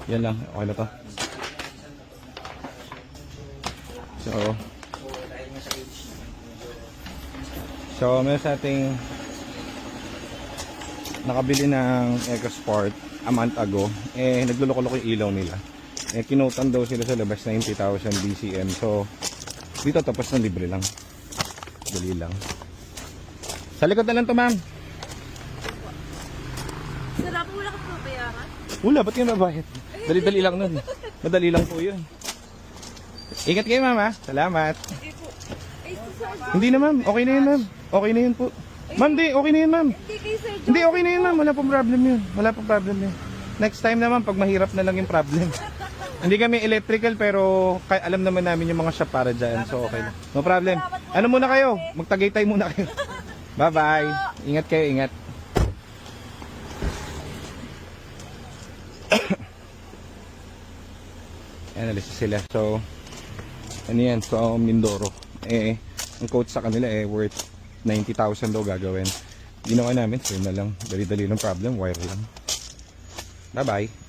Yan lang, okay na to. So meron sa ating nakabili ng EcoSport a month ago. Nagluloko-loko yung ilaw nila. Kinutan daw sila sa labas 90,000 BCM. So dito tapos na libre lang. Dali lang. Sa likod na lang to, ma'am. Sarap, wala ka pabayaran? Wala, ba't yung mabayad? Dali-dali lang nun. Madali lang po yun. Ingat kayo, ma'am, ha? Salamat. Hindi na, ma'am. Okay na yun, ma'am. Okay na yun po. Ma'am, di. Okay na yun, ma'am. Hindi, okay na yun, ma'am. Wala pong problem yun. Wala pong problem yun. Next time naman, pag mahirap na lang yung problem. Hindi kami electrical, pero alam naman namin yung mga shop para dyan. So, okay na. No problem. Ano muna kayo? Magtagaytay muna kayo. Bye-bye. Ingat kayo, ingat. Ayan, alis sila. So, ano yan? So, Mindoro. Ang quote sa kanila worth 90,000 daw gagawin. Ginawa namin, so yun na lang. Dali-dali ng problem, wire lang. Bye-bye.